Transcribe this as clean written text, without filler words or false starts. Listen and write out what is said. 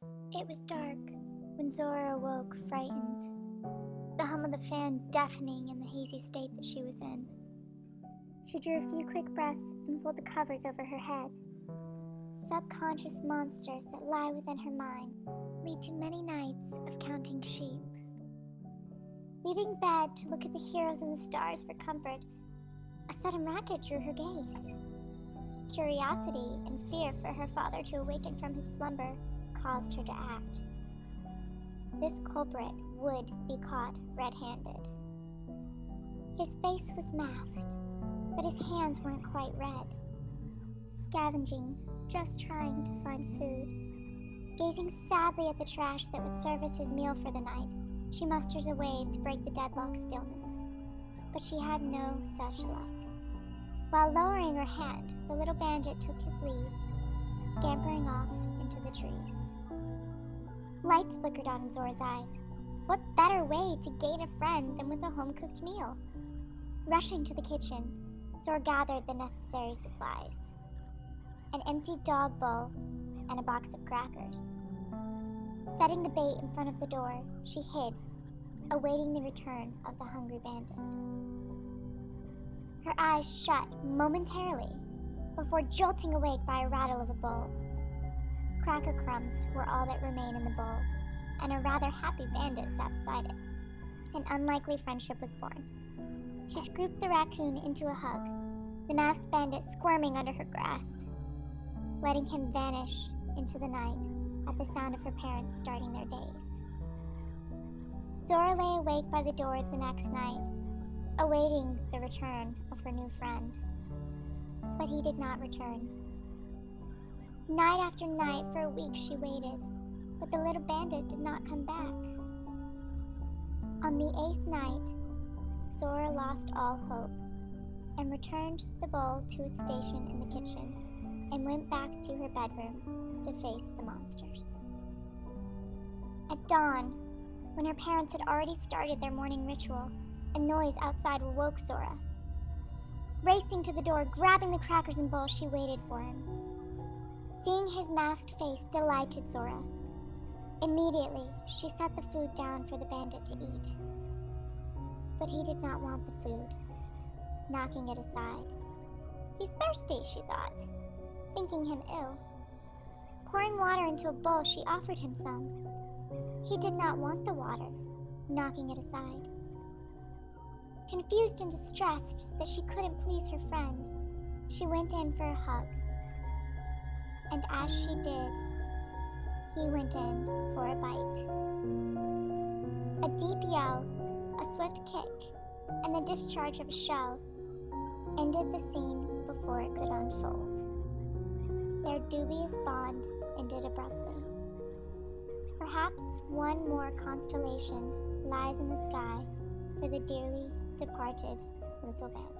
It was dark when Zora awoke, frightened, the hum of the fan deafening in the hazy state that she was in. She drew a few quick breaths and pulled the covers over her head. Subconscious monsters that lie within her mind lead to many nights of counting sheep. Leaving bed to look at the heroes and the stars for comfort, a sudden racket drew her gaze. Curiosity and fear for her father to awaken from his slumber caused her to act. This culprit would be caught red-handed. His face was masked, but his hands weren't quite red. Scavenging, just trying to find food. Gazing sadly at the trash that would serve as his meal for the night, she musters a wave to break the deadlock stillness. But she had no such luck. While lowering her hand, the little bandit took his leave, scampering off into the trees. Lights flickered out in Zora's eyes. What better way to gain a friend than with a home-cooked meal? Rushing to the kitchen, Zora gathered the necessary supplies. An empty dog bowl and a box of crackers. Setting the bait in front of the door, she hid, awaiting the return of the hungry bandit. Her eyes shut momentarily before jolting awake by a rattle of a bowl. Cracker crumbs were all that remained in the bowl, and a rather happy bandit sat beside it. An unlikely friendship was born. She scooped the raccoon into a hug, the masked bandit squirming under her grasp, letting him vanish into the night at the sound of her parents starting their days. Zora lay awake by the door the next night, awaiting the return of her new friend. But he did not return. Night after night for a week she waited, but the little bandit did not come back. On the 8th night, Zora lost all hope and returned the bowl to its station in the kitchen and went back to her bedroom to face the monsters. At dawn, when her parents had already started their morning ritual, a noise outside woke Zora. Racing to the door, grabbing the crackers and bowl, she waited for him. Seeing his masked face delighted Zora. Immediately, she set the food down for the bandit to eat. But he did not want the food, knocking it aside. He's thirsty, she thought, thinking him ill. Pouring water into a bowl, she offered him some. He did not want the water, knocking it aside. Confused and distressed that she couldn't please her friend, she went in for a hug. And as she did, he went in for a bite. A deep yell, a swift kick, and the discharge of a shell ended the scene before it could unfold. Their dubious bond ended abruptly. Perhaps one more constellation lies in the sky for the dearly departed little bandit.